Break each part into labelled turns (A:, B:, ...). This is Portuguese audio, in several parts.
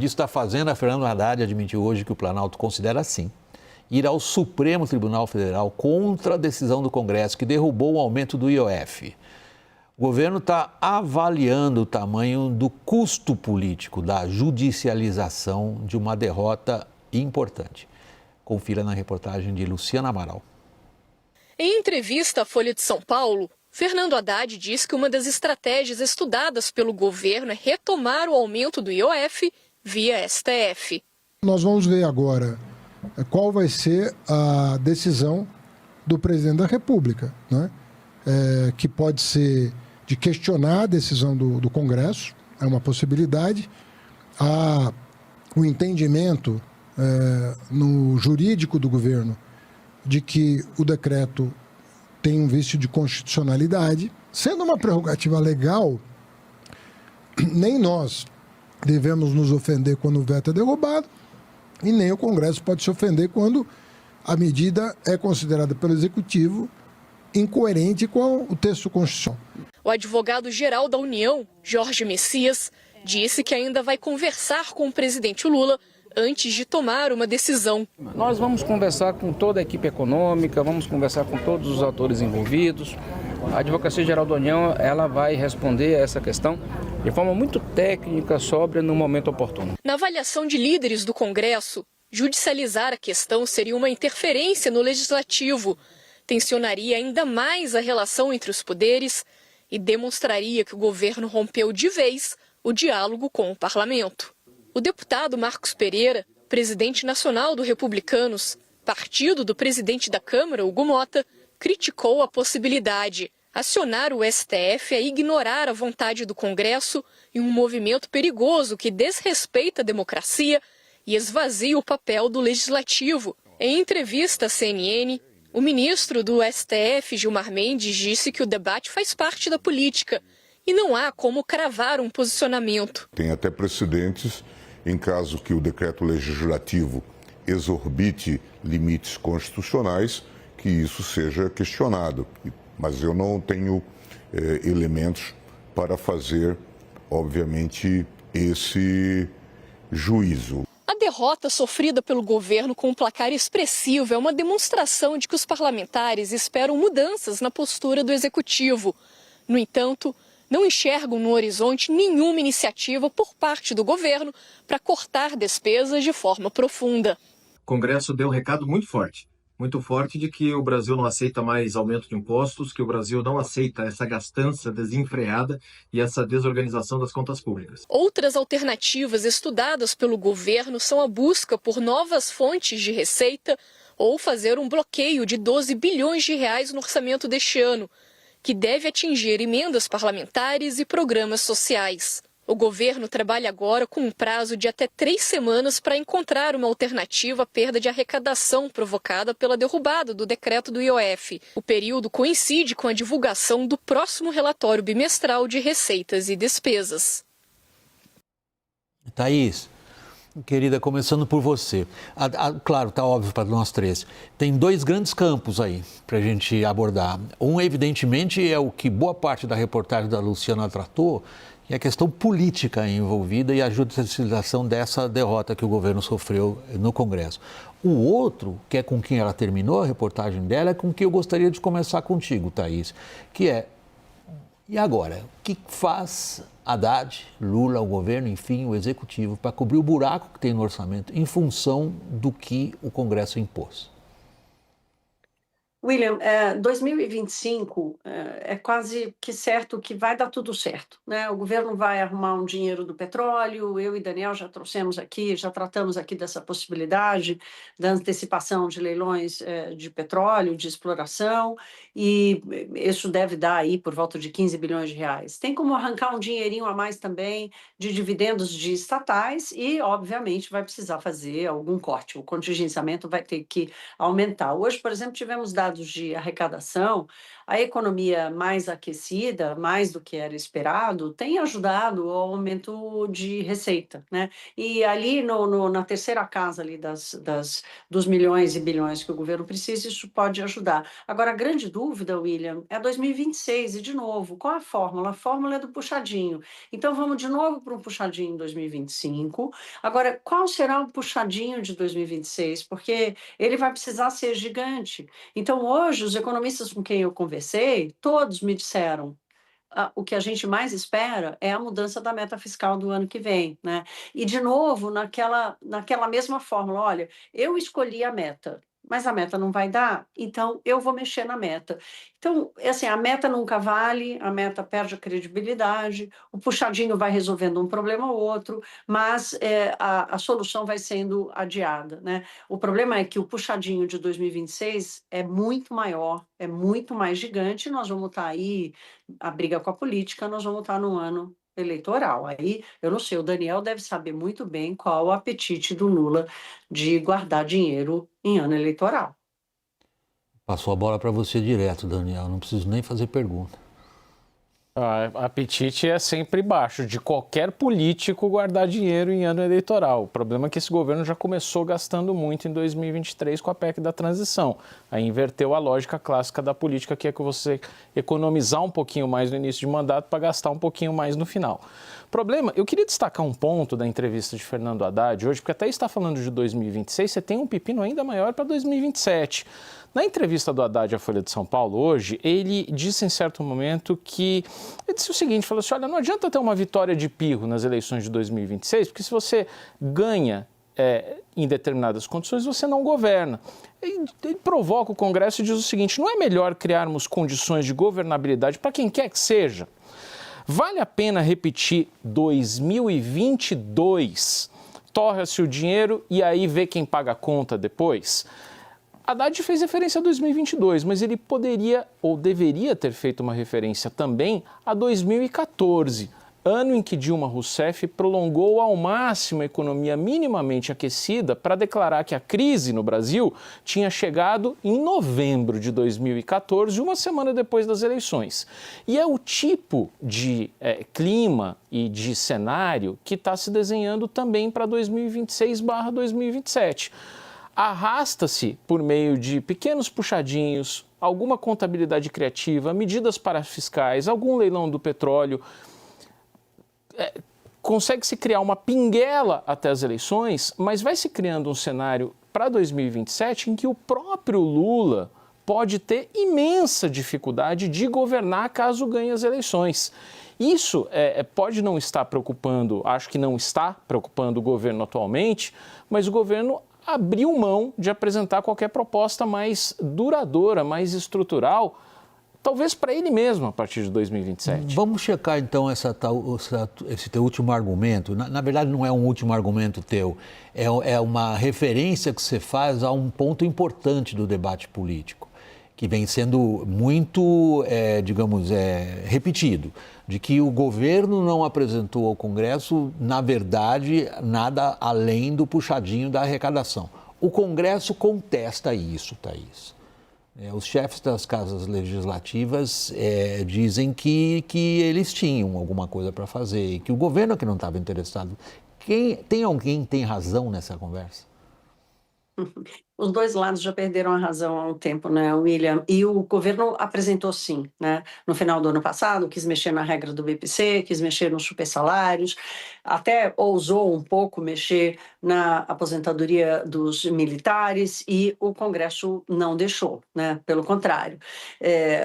A: Disso está fazendo, a Fernando Haddad admitiu hoje que o Planalto considera, sim, ir ao Supremo Tribunal Federal contra a decisão do Congresso que derrubou o aumento do IOF. O governo está avaliando o tamanho do custo político da judicialização de uma derrota importante. Confira na reportagem de Luciana Amaral.
B: Em entrevista à Folha de São Paulo, Fernando Haddad diz que uma das estratégias estudadas pelo governo é retomar o aumento do IOF via STF.
C: Nós vamos ver agora qual vai ser a decisão do presidente da República, né? Que pode ser de questionar a decisão do Congresso, é uma possibilidade. Há o entendimento no jurídico do governo de que o decreto tem um vício de constitucionalidade. Sendo uma prerrogativa legal, nem nós devemos nos ofender quando o veto é derrubado e nem o Congresso pode se ofender quando a medida é considerada pelo Executivo incoerente com o texto constitucional.
B: O advogado-geral da União, Jorge Messias, disse que ainda vai conversar com o presidente Lula antes de tomar uma decisão.
D: Nós vamos conversar com toda a equipe econômica, vamos conversar com todos os atores envolvidos. A Advocacia Geral da União, ela vai responder a essa questão de forma muito técnica, sóbria, no momento oportuno.
B: Na avaliação de líderes do Congresso, judicializar a questão seria uma interferência no legislativo, tensionaria ainda mais a relação entre os poderes e demonstraria que o governo rompeu de vez o diálogo com o parlamento. O deputado Marcos Pereira, presidente nacional do Republicanos, partido do presidente da Câmara, Hugo Mota, criticou a possibilidade. Acionar o STF é ignorar a vontade do Congresso em um movimento perigoso que desrespeita a democracia e esvazia o papel do Legislativo. Em entrevista à CNN, o ministro do STF, Gilmar Mendes, disse que o debate faz parte da política e não há como cravar um posicionamento.
E: Tem até precedentes em caso que o decreto legislativo exorbite limites constitucionais, que isso seja questionado. Mas eu não tenho elementos para fazer, obviamente, esse juízo.
B: A derrota sofrida pelo governo com um placar expressivo é uma demonstração de que os parlamentares esperam mudanças na postura do executivo. No entanto, não enxergam no horizonte nenhuma iniciativa por parte do governo para cortar despesas de forma profunda.
F: O Congresso deu um recado muito forte de que o Brasil não aceita mais aumento de impostos, que o Brasil não aceita essa gastança desenfreada e essa desorganização das contas públicas.
B: Outras alternativas estudadas pelo governo são a busca por novas fontes de receita ou fazer um bloqueio de 12 bilhões de reais no orçamento deste ano, que deve atingir emendas parlamentares e programas sociais. O governo trabalha agora com um prazo de até 3 semanas para encontrar uma alternativa à perda de arrecadação provocada pela derrubada do decreto do IOF. O período coincide com a divulgação do próximo relatório bimestral de receitas e despesas.
A: Thaís, querida, começando por você. Claro, está óbvio para nós três. Tem 2 grandes campos aí para a gente abordar. Um, evidentemente, é o que boa parte da reportagem da Luciana tratou, e a questão política envolvida e a judicialização dessa derrota que o governo sofreu no Congresso. O outro, que é com quem ela terminou a reportagem dela, é com quem eu gostaria de começar contigo, Thaís, que é, e agora? O que faz Haddad, Lula, o governo, enfim, o executivo, para cobrir o buraco que tem no orçamento em função do que o Congresso impôs?
G: William, 2025 é quase que certo que vai dar tudo certo, né? O governo vai arrumar um dinheiro do petróleo, eu e Daniel já trouxemos aqui, já tratamos aqui dessa possibilidade da antecipação de leilões de petróleo, de exploração, e isso deve dar aí por volta de 15 bilhões de reais. Tem como arrancar um dinheirinho a mais também de dividendos de estatais e, obviamente, vai precisar fazer algum corte. O contingenciamento vai ter que aumentar. Hoje, por exemplo, tivemos dados de arrecadação a economia mais aquecida, mais do que era esperado, tem ajudado ao aumento de receita, né? E ali na terceira casa ali dos milhões e bilhões que o governo precisa, isso pode ajudar. Agora, a grande dúvida, William, é 2026, e de novo, qual a fórmula? A fórmula é do puxadinho. Então, vamos de novo para um puxadinho em 2025. Agora, qual será o puxadinho de 2026? Porque ele vai precisar ser gigante. Então, hoje, os economistas com quem eu conversei, todos me disseram, o que a gente mais espera é a mudança da meta fiscal do ano que vem, né? E, de novo, naquela mesma fórmula, olha, eu escolhi a meta, mas a meta não vai dar, então eu vou mexer na meta. Então, assim, a meta nunca vale, a meta perde a credibilidade, o puxadinho vai resolvendo um problema ou outro, mas a solução vai sendo adiada, né? O problema é que o puxadinho de 2026 é muito maior, é muito mais gigante, nós vamos estar aí, a briga com a política, nós vamos estar no ano eleitoral. Aí, eu não sei, o Daniel deve saber muito bem qual o apetite do Lula de guardar dinheiro em ano eleitoral.
A: Passou a bola para você direto, Daniel. Não preciso nem fazer pergunta.
H: O apetite é sempre baixo de qualquer político guardar dinheiro em ano eleitoral. O problema é que esse governo já começou gastando muito em 2023 com a PEC da transição. Aí inverteu a lógica clássica da política, que é que você economizar um pouquinho mais no início de mandato para gastar um pouquinho mais no final. Problema, eu queria destacar um ponto da entrevista de Fernando Haddad hoje, porque até está falando de 2026, você tem um pepino ainda maior para 2027. Na entrevista do Haddad à Folha de São Paulo hoje, ele disse em certo momento que... Ele disse o seguinte, falou assim, olha, não adianta ter uma vitória de pirro nas eleições de 2026, porque se você ganha em determinadas condições, você não governa. Ele provoca o Congresso e diz o seguinte, não é melhor criarmos condições de governabilidade para quem quer que seja? Vale a pena repetir 2022, torra-se o dinheiro e aí vê quem paga a conta depois? Haddad fez referência a 2022, mas ele poderia ou deveria ter feito uma referência também a 2014, ano em que Dilma Rousseff prolongou ao máximo a economia minimamente aquecida para declarar que a crise no Brasil tinha chegado em novembro de 2014, uma semana depois das eleições. E é o tipo de clima e de cenário que está se desenhando também para 2026/2027. Arrasta-se por meio de pequenos puxadinhos, alguma contabilidade criativa, medidas parafiscais, algum leilão do petróleo. Consegue-se criar uma pinguela até as eleições, mas vai se criando um cenário para 2027 em que o próprio Lula pode ter imensa dificuldade de governar caso ganhe as eleições. Isso pode não estar preocupando, acho que não está preocupando o governo atualmente, mas o governo abriu mão de apresentar qualquer proposta mais duradoura, mais estrutural, talvez para ele mesmo a partir de 2027.
A: Vamos checar então esse teu último argumento. Na verdade não é um último argumento teu, é uma referência que você faz a um ponto importante do debate político, que vem sendo muito, repetido, de que o governo não apresentou ao Congresso, na verdade, nada além do puxadinho da arrecadação. O Congresso contesta isso, Thaís. Os chefes das casas legislativas dizem que eles tinham alguma coisa para fazer e que o governo é que não estava interessado. Tem alguém que tem razão nessa conversa?
G: Os dois lados já perderam a razão há um tempo, né, William? E o governo apresentou sim, né? No final do ano passado, quis mexer na regra do BPC, quis mexer nos supersalários, até ousou um pouco mexer na aposentadoria dos militares e o Congresso não deixou, né? Pelo contrário.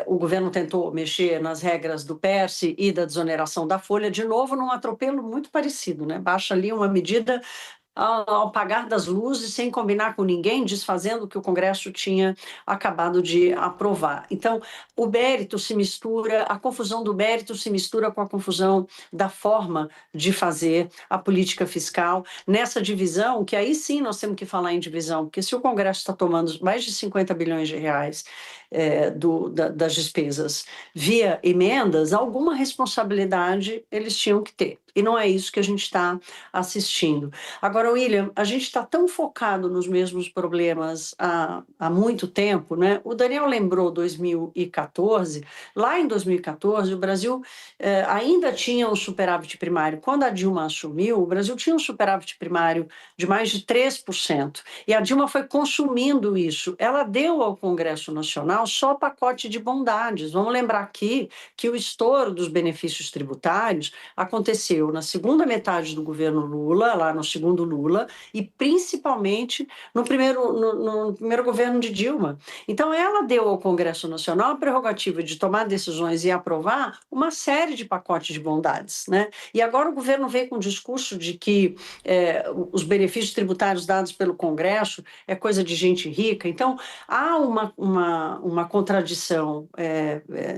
G: O governo tentou mexer nas regras do PERSE e da desoneração da folha, de novo num atropelo muito parecido, né? Baixa ali uma medida ao apagar das luzes, sem combinar com ninguém, desfazendo o que o Congresso tinha acabado de aprovar. Então, o mérito se mistura, a confusão do mérito se mistura com a confusão da forma de fazer a política fiscal, nessa divisão, que aí sim nós temos que falar em divisão, porque se o Congresso está tomando mais de 50 bilhões de reais das despesas via emendas, alguma responsabilidade eles tinham que ter. E não é isso que a gente está assistindo. Agora, Agora, William, a gente está tão focado nos mesmos problemas há muito tempo, né? O Daniel lembrou 2014. Lá em 2014, o Brasil ainda tinha um superávit primário. Quando a Dilma assumiu, o Brasil tinha um superávit primário de mais de 3%. E a Dilma foi consumindo isso. Ela deu ao Congresso Nacional só pacote de bondades. Vamos lembrar aqui que o estouro dos benefícios tributários aconteceu na segunda metade do governo Lula, lá no segundo Lula, e principalmente no primeiro governo de Dilma. Então, ela deu ao Congresso Nacional a prerrogativa de tomar decisões e aprovar uma série de pacotes de bondades, né? E agora o governo veio com o discurso de que os benefícios tributários dados pelo Congresso é coisa de gente rica. Então, há uma contradição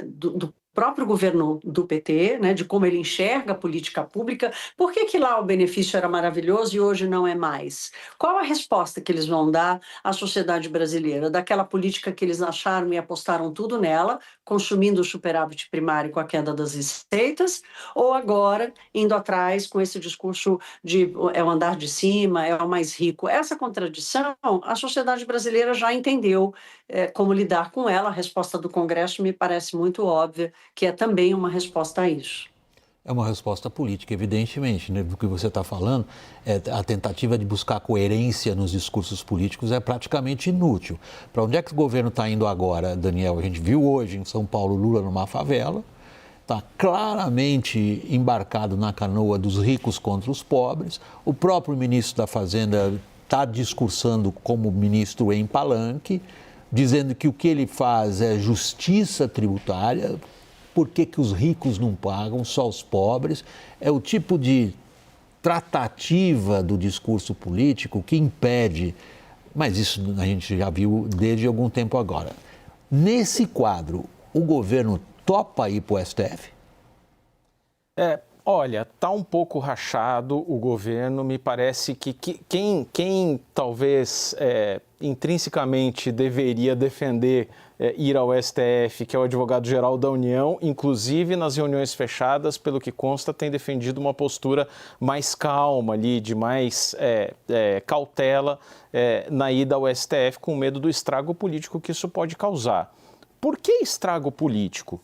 G: do próprio governo do PT, né, de como ele enxerga a política pública. Por que lá o benefício era maravilhoso e hoje não é mais? Qual a resposta que eles vão dar à sociedade brasileira? Daquela política que eles acharam e apostaram tudo nela, consumindo o superávit primário com a queda das receitas, ou agora indo atrás com esse discurso de é o andar de cima, é o mais rico? Essa contradição, a sociedade brasileira já entendeu como lidar com ela. A resposta do Congresso me parece muito óbvia, que é também uma resposta a isso.
A: É uma resposta política, evidentemente, né? Do que você está falando, a tentativa de buscar coerência nos discursos políticos é praticamente inútil. Para onde é que o governo está indo agora, Daniel? A gente viu hoje em São Paulo Lula numa favela, está claramente embarcado na canoa dos ricos contra os pobres. O próprio ministro da Fazenda está discursando como ministro em palanque, dizendo que o que ele faz é justiça tributária. Por que os ricos não pagam, só os pobres? É o tipo de tratativa do discurso político que impede, mas isso a gente já viu desde algum tempo agora. Nesse quadro, o governo topa ir para o STF?
H: Olha, está um pouco rachado o governo. Me parece que quem talvez intrinsecamente deveria defender ir ao STF, que é o advogado-geral da União, inclusive nas reuniões fechadas, pelo que consta, tem defendido uma postura mais calma ali, de mais cautela na ida ao STF, com medo do estrago político que isso pode causar. Por que estrago político?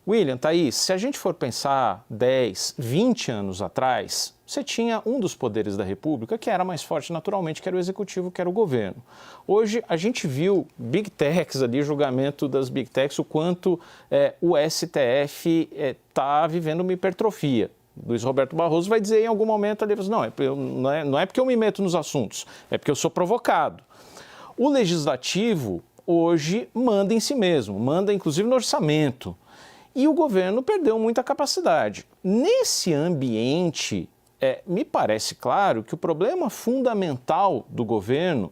H: William, Thaís, se a gente for pensar 10, 20 anos atrás, você tinha um dos poderes da República que era mais forte naturalmente, que era o Executivo, que era o governo. Hoje, a gente viu Big Techs ali, julgamento das Big Techs, o quanto o STF está vivendo uma hipertrofia. Luiz Roberto Barroso vai dizer em algum momento ali, não é porque eu me meto nos assuntos, é porque eu sou provocado. O Legislativo hoje manda em si mesmo, manda inclusive no orçamento. E o governo perdeu muita capacidade. Nesse ambiente, me parece claro que o problema fundamental do governo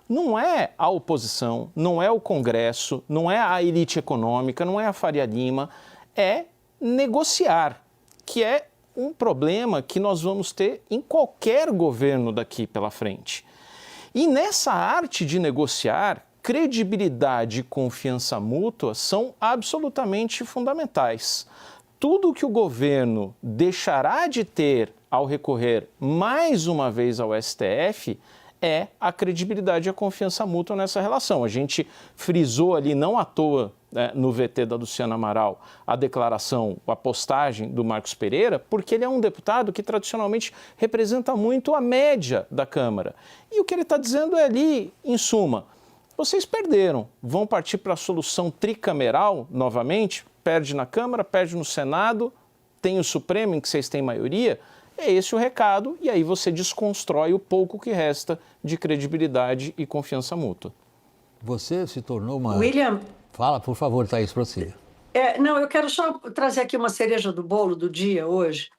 H: não é a oposição, não é o Congresso, não é a elite econômica, não é a Faria Lima, é negociar, que é um problema que nós vamos ter em qualquer governo daqui pela frente. E nessa arte de negociar, credibilidade e confiança mútua são absolutamente fundamentais. Tudo que o governo deixará de ter ao recorrer mais uma vez ao STF é a credibilidade e a confiança mútua nessa relação. A gente frisou ali, não à toa, no VT da Luciana Amaral, a declaração, a postagem do Marcos Pereira, porque ele é um deputado que tradicionalmente representa muito a média da Câmara. E o que ele está dizendo é ali, em suma, vocês perderam, vão partir para a solução tricameral novamente, perde na Câmara, perde no Senado, tem o Supremo em que vocês têm maioria, é esse o recado, e aí você desconstrói o pouco que resta de credibilidade e confiança mútua.
A: Você se tornou uma...
G: William...
A: Fala, por favor, Thaís, prossiga.
G: Não, eu quero só trazer aqui uma cereja do bolo do dia hoje,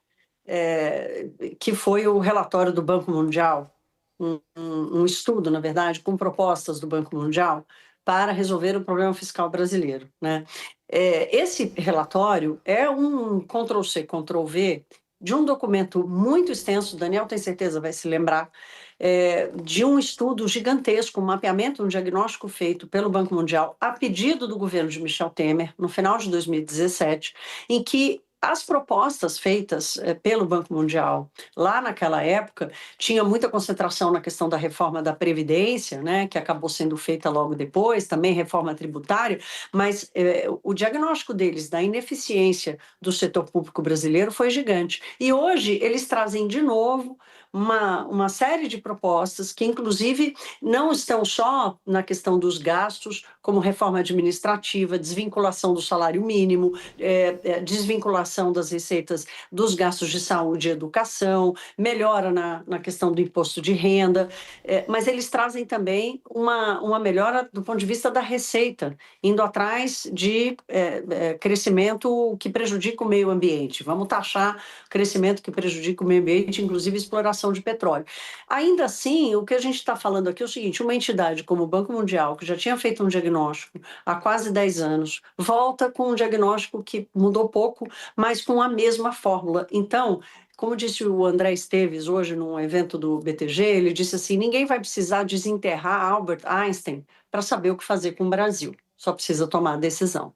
G: que foi o relatório do Banco Mundial, um estudo, na verdade, com propostas do Banco Mundial para resolver o problema fiscal brasileiro, né? Esse relatório é um Ctrl-C, Ctrl-V de um documento muito extenso, o Daniel tem certeza vai se lembrar, de um estudo gigantesco, um mapeamento, um diagnóstico feito pelo Banco Mundial a pedido do governo de Michel Temer, no final de 2017, em que As propostas feitas pelo Banco Mundial lá naquela época tinha muita concentração na questão da reforma da Previdência, né, que acabou sendo feita logo depois, também reforma tributária, mas o diagnóstico deles da ineficiência do setor público brasileiro foi gigante. E hoje eles trazem de novo uma série de propostas que, inclusive, não estão só na questão dos gastos, como reforma administrativa, desvinculação do salário mínimo, desvinculação das receitas dos gastos de saúde e educação, melhora na questão do imposto de renda, mas eles trazem também uma melhora do ponto de vista da receita, indo atrás de crescimento que prejudica o meio ambiente. Vamos taxar crescimento que prejudica o meio ambiente, inclusive exploração de petróleo. Ainda assim, o que a gente está falando aqui é o seguinte: uma entidade como o Banco Mundial, que já tinha feito um diagnóstico há quase 10 anos, volta com um diagnóstico que mudou pouco, mas com a mesma fórmula. Então, como disse o André Esteves hoje num evento do BTG, ele disse assim: ninguém vai precisar desenterrar Albert Einstein para saber o que fazer com o Brasil, só precisa tomar a decisão.